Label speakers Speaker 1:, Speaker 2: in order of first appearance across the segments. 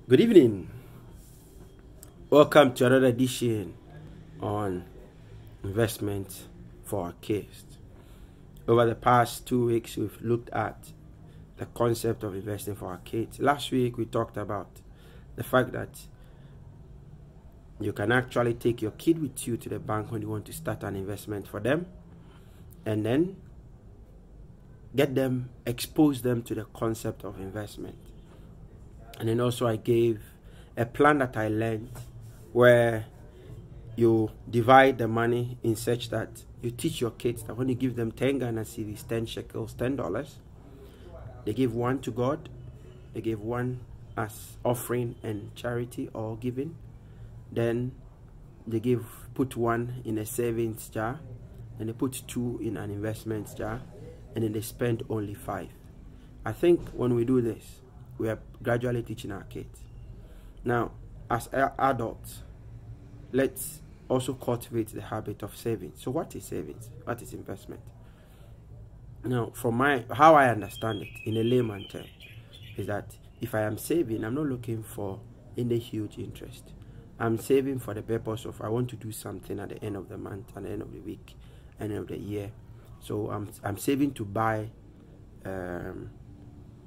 Speaker 1: Good evening. Welcome to another edition on investment for our kids. Over the past 2 weeks, we've looked at the concept of investing for our kids. Last week, we talked about the fact that you can actually take your kid with you to the bank when you want to start an investment for them, and then expose them to the concept of investment. And then also I gave a plan that I learned where you divide the money in such that you teach your kids that when you give them 10 Ghana cedis, 10 shekels, $10, they give one to God, they give one as offering and charity or giving, then they put one in a savings jar, and they put two in an investment jar, and then they spend only 5. I think when we do this, we are gradually teaching our kids. Now, as adults, let's also cultivate the habit of saving. So what is savings? What is investment? Now, from how I understand it in a layman term, is that if I am saving, I'm not looking for any huge interest. I'm saving for the purpose of I want to do something at the end of the month, at the end of the week, at the end of the year. So I'm saving to buy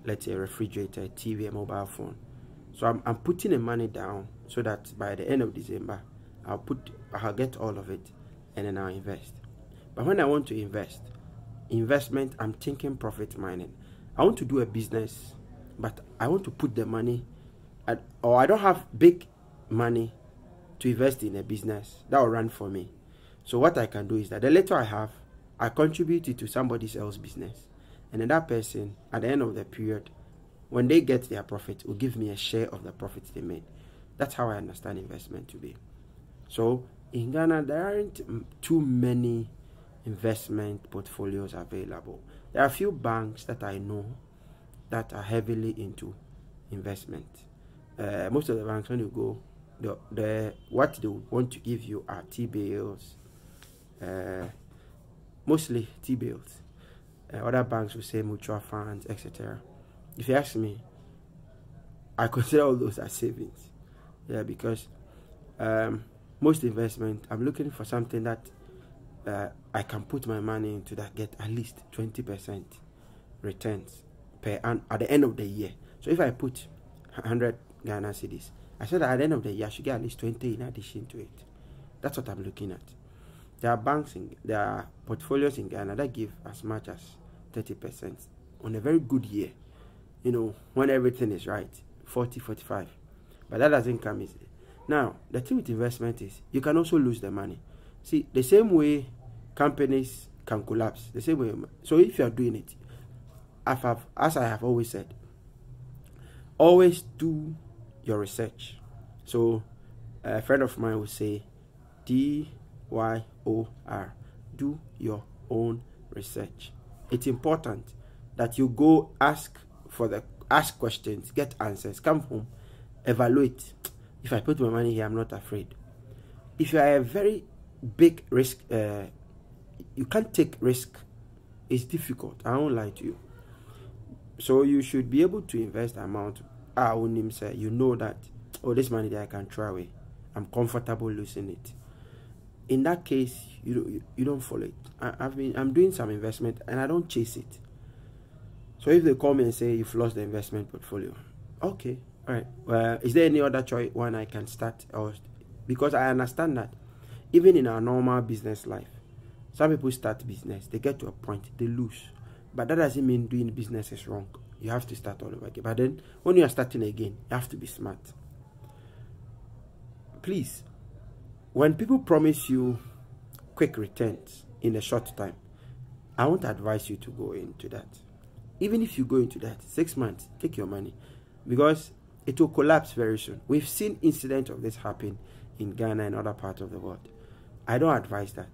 Speaker 1: let's say a refrigerator, a TV, a mobile phone. So I'm putting the money down so that by the end of December, I'll get all of it and then I'll invest. But when I want to investment, I'm thinking profit mining. I want to do a business, but I want to put the money or I don't have big money to invest in a business that will run for me. So what I can do is that the little I have, I contribute it to somebody else's business. And then that person, at the end of the period, when they get their profit, will give me a share of the profits they made. That's how I understand investment to be. So in Ghana, there aren't too many investment portfolios available. There are a few banks that I know that are heavily into investment. Most of the banks, when you go, what they want to give you are T-bills, mostly T-bills. Other banks will say mutual funds, etc. If you ask me, I consider all those as savings. Yeah, because most investment, I'm looking for something that I can put my money into that get at least 20% returns at the end of the year. So if I put 100 Ghana cedis, I said that at the end of the year I should get at least 20 in addition to it. That's what I'm looking at. There are portfolios in Ghana that give as much as 30% on a very good year. You know, when everything is right, 40, 45. But that doesn't come easy. Now, the thing with investment is you can also lose the money. See, the same way companies can collapse, the same way. So if you are doing it, as I have always said, always do your research. So a friend of mine would say, DYOR, do your own research. It's important that you go ask questions, get answers, come home, evaluate. If I put my money here, I'm not afraid. If you are a very big risk, you can't take risk. It's difficult. I won't lie to you. So you should be able to invest the amount. You know that, oh, this money that I can throw away. I'm comfortable losing it. In that case, you don't follow it. I'm doing some investment and I don't chase it. So if they call me and say you've lost the investment portfolio, okay, all right. Well, is there any other choice one I can start? Because I understand that even in our normal business life, some people start business, they get to a point, they lose. But that doesn't mean doing business is wrong. You have to start all over again. But then when you are starting again, you have to be smart. Please, when people promise you quick returns in a short time, I won't advise you to go into that. Even if you go into that, 6 months, take your money, because it will collapse very soon. We've seen incidents of this happen in Ghana and other parts of the world. I don't advise that.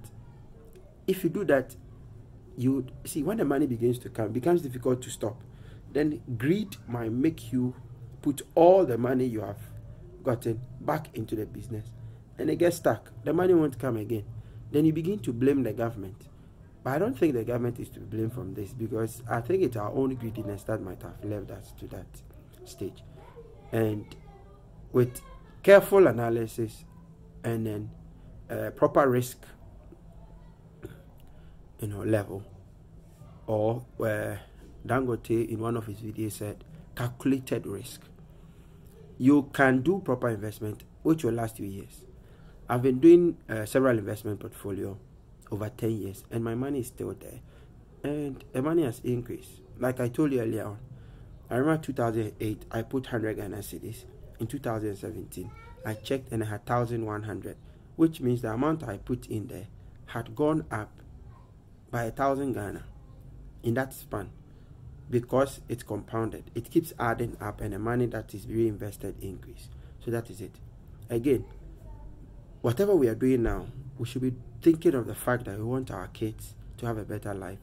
Speaker 1: If you do that, you see, when the money begins to come, it becomes difficult to stop. Then greed might make you put all the money you have gotten back into the business, and it gets stuck. The money won't come again. Then you begin to blame the government. But I don't think the government is to be blamed from this, because I think it's our own greediness that might have led us to that stage. And with careful analysis and then proper risk, level, or where Dangote in one of his videos said calculated risk, you can do proper investment which will last you years. I've been doing several investment portfolio over 10 years and my money is still there, and the money has increased. Like I told you earlier on, I remember 2008 I put 100 Ghana cedis. In 2017 I checked and I had 1,100, which means the amount I put in there had gone up by 1,000 Ghana in that span, because it's compounded. It keeps adding up and the money that is reinvested increase. So that is it. Again, whatever we are doing now, we should be thinking of the fact that we want our kids to have a better life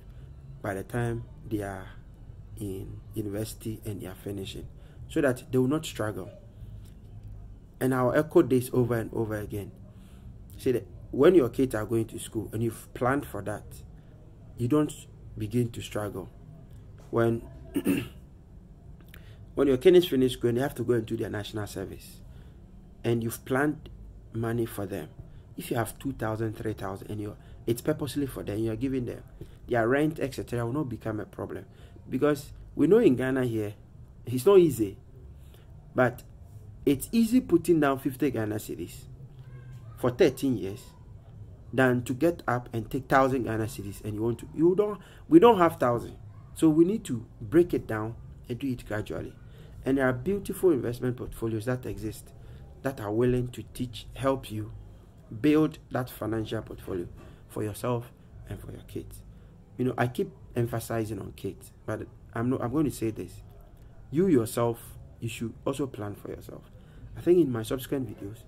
Speaker 1: by the time they are in university and they are finishing, so that they will not struggle. And I'll echo this over and over again. See that when your kids are going to school and you've planned for that, you don't begin to struggle. When your kids finish school and they have to go into their national service, and you've planned money for them, if you have 2,000, 3,000 and it's purposely for them, you're giving them their rent, etc., will not become a problem. Because we know in Ghana here, it's not easy, but it's easy putting down 50 Ghana cedis for 13 years than to get up and take 1,000 Ghana cedis and we don't have 1,000. So we need to break it down and do it gradually. And there are beautiful investment portfolios that exist that are willing to help you build that financial portfolio for yourself and for your kids. I keep emphasizing on kids, but I'm going to say this. You yourself, you should also plan for yourself. I think in my subsequent videos,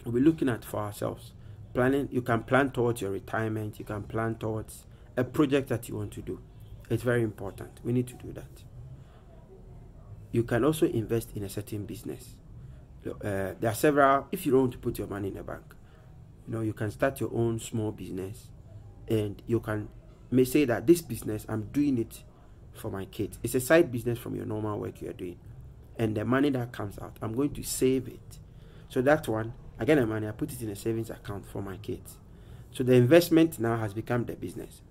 Speaker 1: we'll be looking at for ourselves. Planning, you can plan towards your retirement, you can plan towards a project that you want to do. It's very important. We need to do that. You can also invest in a certain business. There are several. If you don't want to put your money in a bank, you can start your own small business, and you may say that this business, I'm doing it for my kids. It's a side business from your normal work you're doing, and the money that comes out, I'm going to save it. So that one, I get the money, I put it in a savings account for my kids. So the investment now has become the business.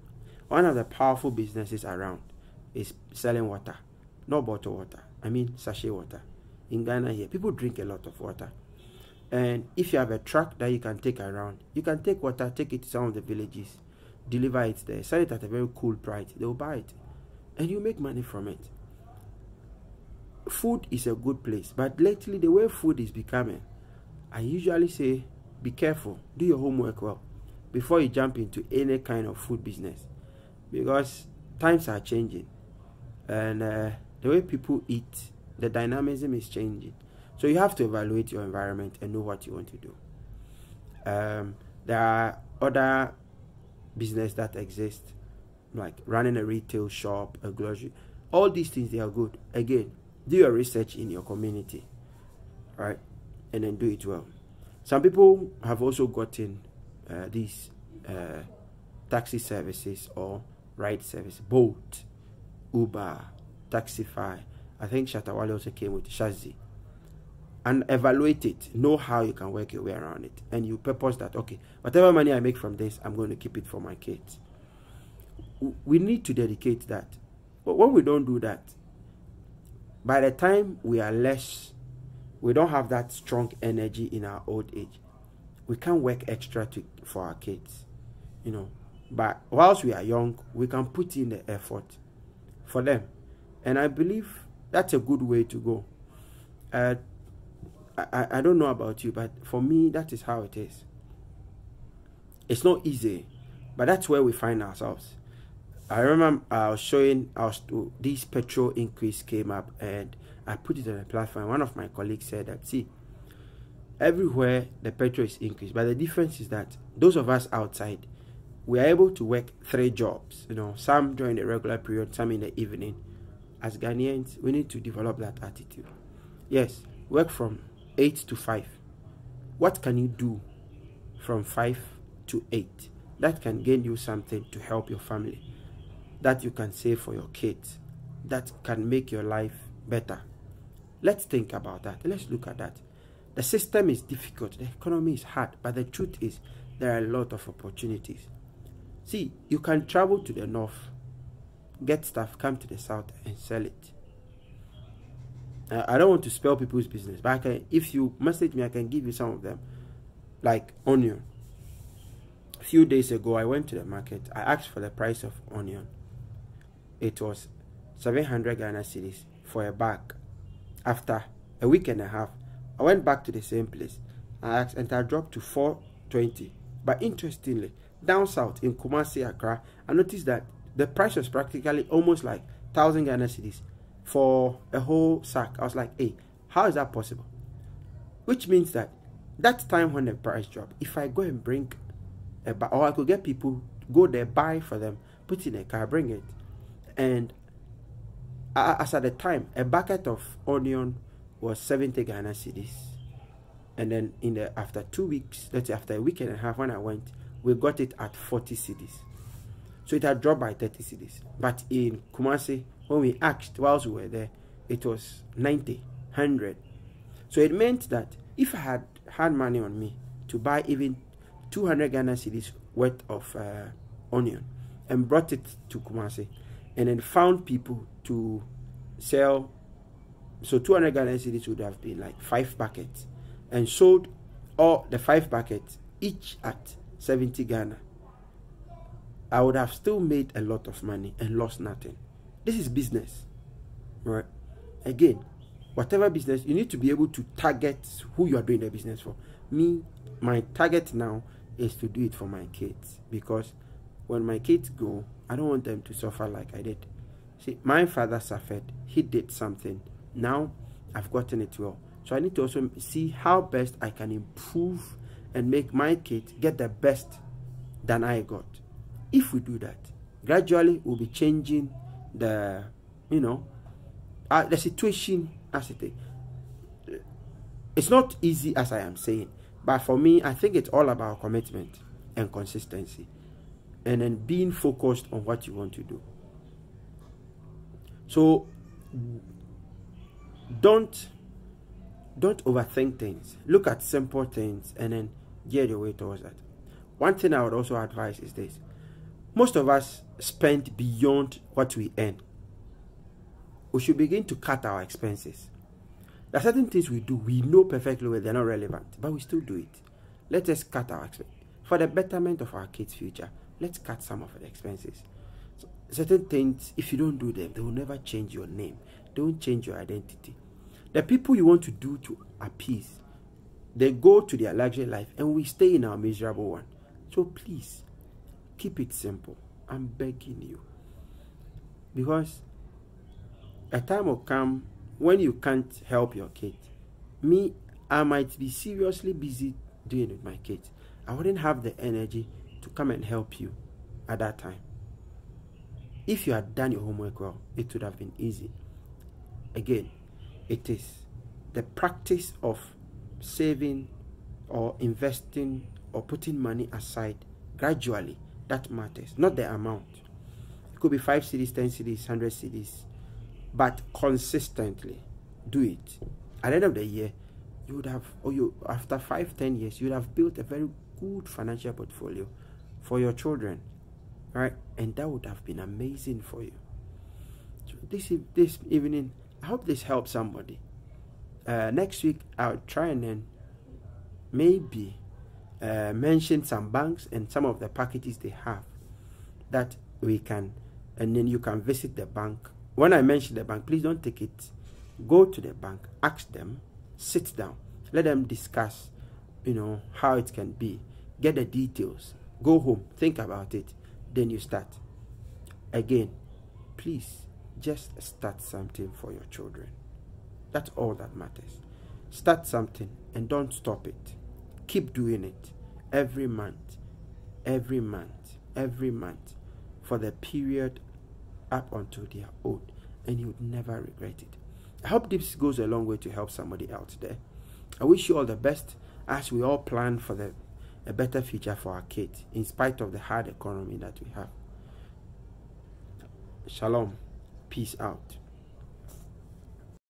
Speaker 1: One of the powerful businesses around is selling water, not bottled water. I mean sachet water. In Ghana here, people drink a lot of water. And if you have a truck that you can take around, you can take water, take it to some of the villages, deliver it there, sell it at a very cool price. They will buy it. And you make money from it. Food is a good place. But lately, the way food is becoming, I usually say, be careful. Do your homework well before you jump into any kind of food business. Because times are changing. And the way people eat, the dynamism is changing. So you have to evaluate your environment and know what you want to do. There are other businesses that exist, like running a retail shop, a grocery. All these things, they are good. Again, do your research in your community, right? And then do it well. Some people have also gotten these taxi services or ride service, Bolt, Uber, Taxify. I think Shatta Wale also came with Shazzy. And evaluate it. Know how you can work your way around it. And you purpose that, okay, whatever money I make from this, I'm going to keep it for my kids. We need to dedicate that. But when we don't do that, by the time we don't have that strong energy in our old age, we can't work extra for our kids. But whilst we are young, we can put in the effort for them. And I believe that's a good way to go. I don't know about you, but for me, that is how it is. It's not easy, but that's where we find ourselves. I remember I was showing this petrol increase came up, and I put it on a platform. One of my colleagues said that, see, everywhere the petrol is increased, but the difference is that those of us outside, we are able to work 3 jobs. Some during the regular period, some in the evening. As Ghanaians, we need to develop that attitude. Yes, work from 8 to 5. What can you do from 5 to 8 that can gain you something to help your family, that you can save for your kids, that can make your life better? Let's think about that. Let's look at that. The system is difficult. The economy is hard. But the truth is, there are a lot of opportunities. See, you can travel to the north, get stuff, come to the south and sell it. I don't want to spell people's business, but if you message me, I can give you some of them. Like onion. A few days ago, I went to the market. I asked for the price of onion. It was 700 Ghana cedis for a bag. After a week and a half, I went back to the same place. I asked, and I dropped to 420. But interestingly, down south in Kumasi, Accra, I noticed that the price was practically almost like 1,000 Ghana cedis for a whole sack. I was like, hey, how is that possible? Which means that time when the price dropped, if I go and bring a bag, or I could get people go there, buy for them, put in a car, bring it, and as at the time, a bucket of onion was 70 Ghana cedis, and then after 2 weeks, let's say after a week and a half, when I went, we got it at 40 cedis. So it had dropped by 30 cedis. But in Kumasi, when we asked whilst we were there, it was 90, 100. So it meant that if I had money on me to buy even 200 Ghana cedis worth of onion and brought it to Kumasi, and then found people to sell, so 200 Ghana cedis would have been like 5 buckets, and sold all the 5 buckets each at 70 Ghana, I would have still made a lot of money and lost nothing. This is business, right? Again, whatever business, you need to be able to target who you are doing the business for. Me, my target now is to do it for my kids, because when my kids go, I don't want them to suffer like I did. See, my father suffered. He did something. Now I've gotten it well. So I need to also see how best I can improve and make my kids get the best than I got. If we do that, gradually we'll be changing the, the situation as it is. It's not easy, as I am saying, but for me, I think it's all about commitment and consistency, and then being focused on what you want to do. So don't overthink things. Look at simple things and then gear your way towards that. One thing I would also advise is this: most of us spend beyond what we earn. We should begin to cut our expenses. There are certain things we do, we know perfectly well they're not relevant, but we still do it. Let us cut our expenses. For the betterment of our kids' future, let's cut some of the expenses. So, certain things, if you don't do them, they will never change your name. They won't change your identity. The people you want to do to appease, they go to their luxury life and we stay in our miserable one. So please, keep it simple. I'm begging you. Because a time will come when you can't help your kids. Me, I might be seriously busy doing it with my kids. I wouldn't have the energy to come and help you at that time. If you had done your homework well, it would have been easy. Again, it is the practice of saving or investing or putting money aside gradually that matters, not the amount. It could be 5 cedis, 10 cedis, 100 cedis, but consistently do it. At the end of the year, you would have, after 5-10 years, you would have built a very good financial portfolio for your children, right? And that would have been amazing for you. So this evening, I hope this helps somebody. Next week, I'll try and then maybe mention some banks and some of the packages they have that we can, and then you can visit the bank. When I mention the bank, please don't take it. Go to the bank, ask them, sit down, let them discuss, how it can be. Get the details. Go home, think about it, then you start. Again, please just start something for your children. That's all that matters. Start something and don't stop it. Keep doing it every month, every month, every month, for the period up until they are old, and you would never regret it. I hope this goes a long way to help somebody out there. I wish you all the best as we all plan for a better future for our kids, in spite of the hard economy that we have. Shalom. Peace out.